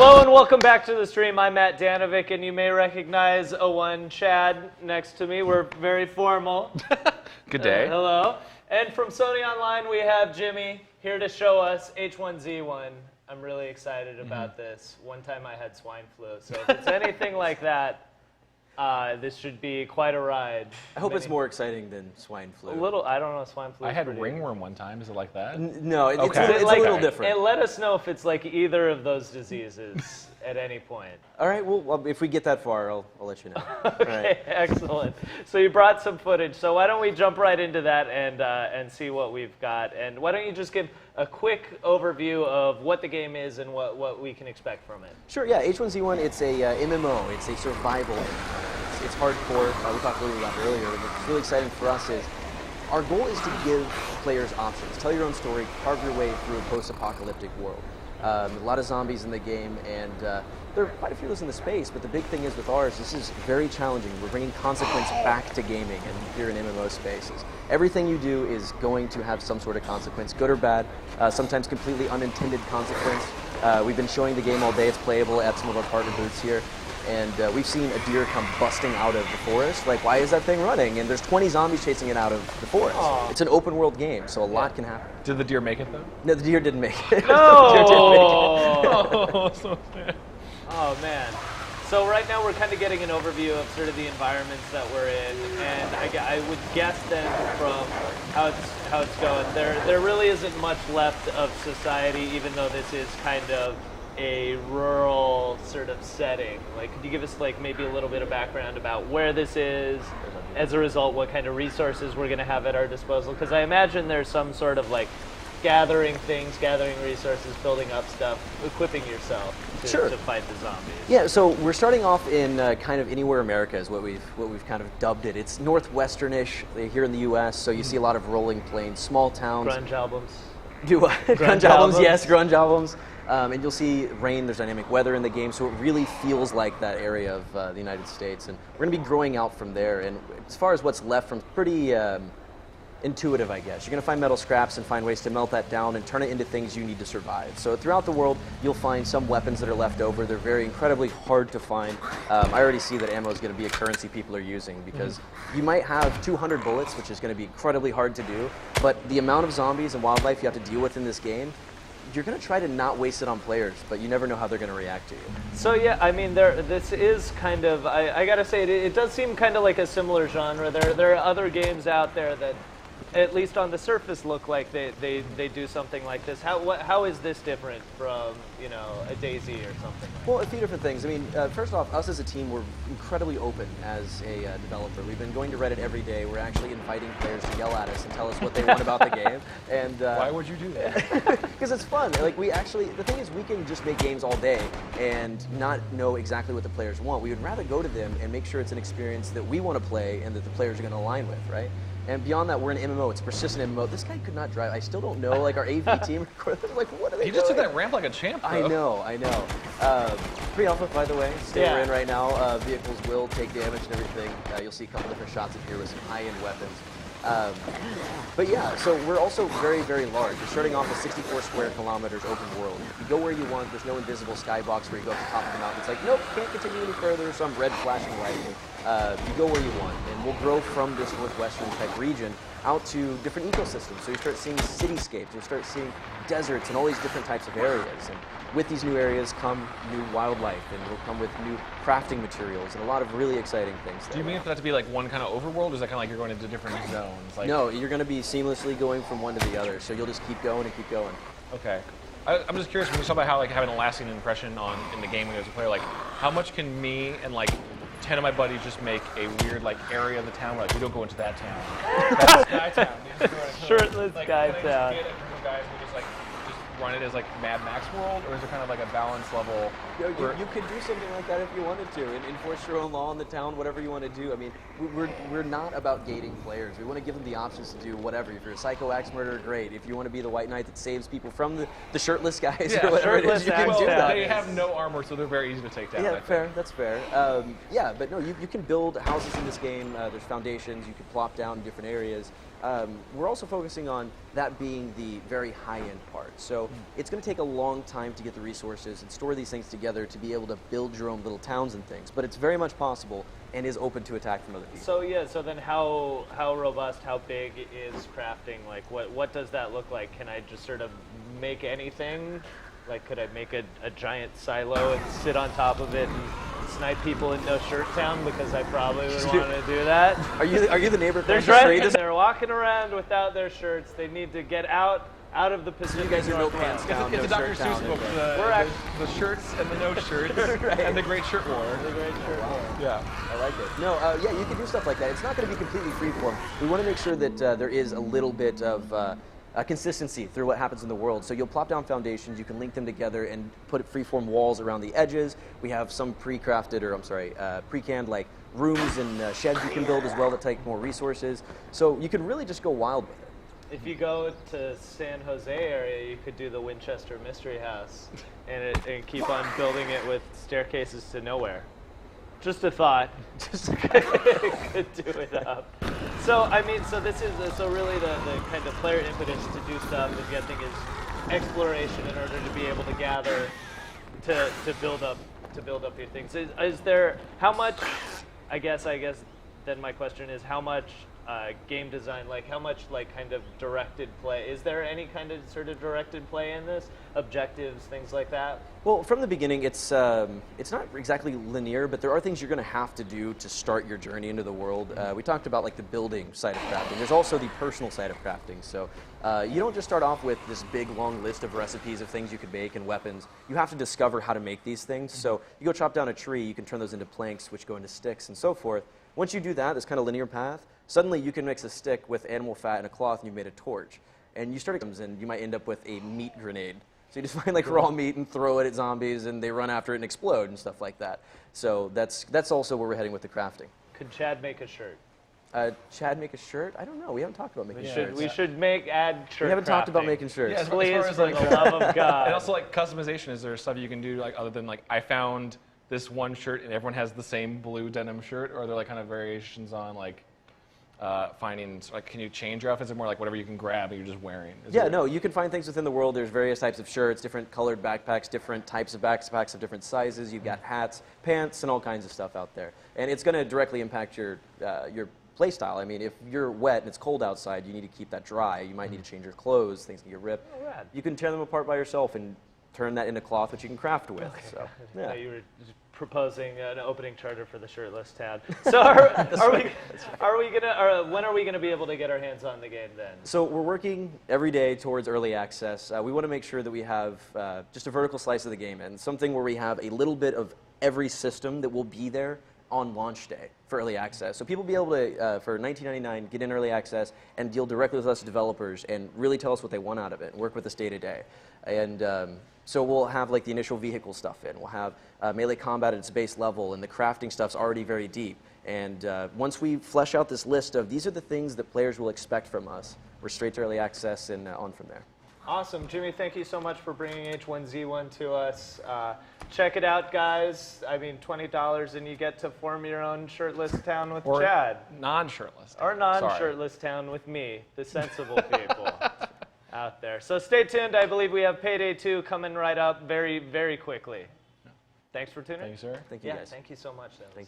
Hello and welcome back to the stream. I'm Matt Danovic, and you may recognize O1 Chad next to me. We're very formal. Good day. Hello. And from Sony Online, we have Jimmy here to show us H1Z1. I'm really excited about this. One time I had swine flu, so if it's anything like that, this should be quite a ride. I hope it's more exciting than swine flu. A little, I don't know, swine flu. I had ringworm one time. Is it like that? No, it's Okay. a little different. And let us know if it's like either of those diseases at any point. All right, well, if we get that far, I'll let you know. Okay, All right. excellent. So you brought some footage. So why don't we jump right into that and see what we've got? And why don't you just give a quick overview of what the game is and what we can expect from it? Sure, yeah, H1Z1, it's a MMO. It's a survival. It's hardcore. We talked a little about it earlier. What's really exciting for us is our goal is to give players options. Tell your own story, carve your way through a post-apocalyptic world. A lot of zombies in the game, and there are quite a few of those in the space, but the big thing is with ours, this is very challenging. We're bringing consequence back to gaming and here in MMO spaces. Everything you do is going to have some sort of consequence, good or bad, sometimes completely unintended consequence. We've been showing the game all day. It's playable at some of our partner booths here. And we've seen a deer come busting out of the forest. Like, why is that thing running? And there's 20 zombies chasing it out of the forest. Aww. It's an open world game, so a lot can happen. Did the deer make it, though? No, the deer didn't make it. No! The deer didn't make it. Oh, so sad. Oh, man. So right now we're kind of getting an overview of sort of the environments that we're in, and I would guess then from how it's going, there really isn't much left of society, even though this is kind of a rural sort of setting. Like, could you give us like maybe a little bit of background about where this is, as a result, what kind of resources we're going to have at our disposal? Because I imagine there's some sort of like gathering things, gathering resources, building up stuff, equipping yourself to fight the zombies. Yeah, so we're starting off in kind of anywhere America is what we've kind of dubbed it. It's northwesternish here in the U.S., so you see a lot of rolling plains, small towns. Grunge albums. Do what? Grunge albums, yes, grunge albums. And you'll see rain, there's dynamic weather in the game, so it really feels like that area of the United States. And we're going to be growing out from there. And as far as what's left from, pretty intuitive, I guess. You're going to find metal scraps and find ways to melt that down and turn it into things you need to survive. So throughout the world, you'll find some weapons that are left over. They're very incredibly hard to find. I already see that ammo is going to be a currency people are using because you might have 200 bullets, which is going to be incredibly hard to do, but the amount of zombies and wildlife you have to deal with in this game, you're going to try to not waste it on players, but you never know how they're going to react to you. So yeah, I mean, this is kind of, I gotta say, it does seem kind of like a similar genre. There are other games out there that, at least on the surface, look like they do something like this. How is this different from, you know, a DayZ or something? Well, a few different things. I mean, first off, us as a team, we're incredibly open as a developer. We've been going to Reddit every day. We're actually inviting players to yell at us and tell us what they want about the game. And why would you do that? Because it's fun. Like, the thing is, we can just make games all day and not know exactly what the players want. We would rather go to them and make sure it's an experience that we want to play and that the players are going to align with, right? And beyond that, we're an MMO. It's a persistent MMO. This guy could not drive. I still don't know. Like, our AV team, like, what are they doing? He just took that ramp like a champ, though. I know. Pre-alpha, by the way. We're in right now. Vehicles will take damage and everything. You'll see a couple different shots in here with some high-end weapons. But yeah, so we're also very, very large. We're starting off with 64 square kilometers open world. You go where you want. There's no invisible skybox where you go up the top of the mountain. It's like, nope, can't continue any further. Some red flashing lighting. You go where you want, and we'll grow from this northwestern type region out to different ecosystems. So you start seeing cityscapes, you start seeing deserts and all these different types of areas. And with these new areas come new wildlife, and it'll come with new crafting materials and a lot of really exciting things. Do you mean for that to be like one kind of overworld, or is that kind of like you're going into different zones? Like... No, you're going to be seamlessly going from one to the other. So you'll just keep going and keep going. Okay. I'm just curious, when you talk about how like having a lasting impression in the game as a player, like how much can me and like 10 of my buddies just make a weird like area of the town where like we don't go into that town. That's Sky Town. Shirtless Sky Town. Get a group of guys who just run it as like Mad Max world, or is there kind of like a balance level? You could do something like that if you wanted to, and enforce your own law in the town, whatever you want to do. I mean, we're not about gating players. We want to give them the options to do whatever. If you're a psycho axe murderer, great. If you want to be the white knight that saves people from the shirtless guys or whatever it is, you can do that. They have no armor, so they're very easy to take down. Yeah, fair. That's fair. Yeah, but no, you can build houses in this game. There's foundations. You can plop down in different areas. We're also focusing on that being the very high-end part. So So it's going to take a long time to get the resources and store these things together to be able to build your own little towns and things. But it's very much possible and is open to attack from other people. So yeah, so then how robust, how big is crafting? Like what does that look like? Can I just sort of make anything? Like could I make a giant silo and sit on top of it and snipe people in No Shirt Town, because I probably would want to do that? Are you the neighbor They're across the street? dressed, they're walking around without their shirts. They need to get out of the Pacific You guys are no Northwest. pants down, It's a no Dr. shirt Seuss down. book, the shirts and the no shirts, Right. and the Great Shirt War. The Great Shirt War. Yeah. I like it. No, yeah, you can do stuff like that. It's not going to be completely freeform. We want to make sure that there is a little bit of consistency through what happens in the world. So you'll plop down foundations, you can link them together and put freeform walls around the edges. We have some pre-canned like rooms and sheds you can build as well that take more resources. So you can really just go wild with it. If you go to San Jose area, you could do the Winchester Mystery House and keep on building it with staircases to nowhere. Just a thought. Just could do it up. So I mean, so this is really the kind of player impetus to do stuff and get things is exploration in order to be able to gather to build up your things. Is there how much? I guess then my question is how much game design, like how much like kind of directed play? Is there any kind of sort of directed play in this? Objectives, things like that? Well, from the beginning, it's not exactly linear, but there are things you're going to have to do to start your journey into the world. We talked about like the building side of crafting. There's also the personal side of crafting. So you don't just start off with this big long list of recipes of things you could make and weapons. You have to discover how to make these things. So you go chop down a tree, you can turn those into planks, which go into sticks and so forth. Once you do that, this kind of linear path, suddenly you can mix a stick with animal fat and a cloth and you've made a torch. And you start and you might end up with a meat grenade. So you just find like raw meat and throw it at zombies and they run after it and explode and stuff like that. So that's also where we're heading with the crafting. Could Chad make a shirt? Chad make a shirt? I don't know. We haven't talked about making shirts. We should add shirt. We haven't talked about crafting. making shirts. Yeah, as Please, far as, for like, the love of God. And also like customization. Is there stuff you can do like other than like I found this one shirt and everyone has the same blue denim shirt, or are there like kind of variations on like finding, like, can you change your outfits? Or more like whatever you can grab and you're just wearing? No, you can find things within the world. There's various types of shirts, different colored backpacks, different types of backpacks of different sizes. You've got hats, pants, and all kinds of stuff out there. And it's going to directly impact your play style. I mean, if you're wet and it's cold outside, you need to keep that dry. You might need to change your clothes. Things can get ripped. Oh, rad. You can tear them apart by yourself and turn that into cloth, which you can craft with. Okay. So, No, yeah. you were just proposing an opening charter for the shirtless Tad. So when are we gonna be able to get our hands on the game then? So we're working every day towards early access. We want to make sure that we have just a vertical slice of the game and something where we have a little bit of every system that will be there on launch day for early access. So people will be able to, for $19.99, get in early access and deal directly with us developers and really tell us what they want out of it and work with us day to day. And so we'll have like the initial vehicle stuff in. We'll have melee combat at its base level, and the crafting stuff's already very deep. And once we flesh out this list of these are the things that players will expect from us, we're straight to early access and on from there. Awesome. Jimmy, thank you so much for bringing H1Z1 to us. Check it out, guys. I mean, $20 and you get to form your own shirtless town with or Chad. non-shirtless. Or non-shirtless town with me, the sensible people out there. So stay tuned. I believe we have Payday 2 coming right up very, very quickly. Thanks for tuning in. Thank you, sir. Thank you, guys. Thank you so much. Thank you.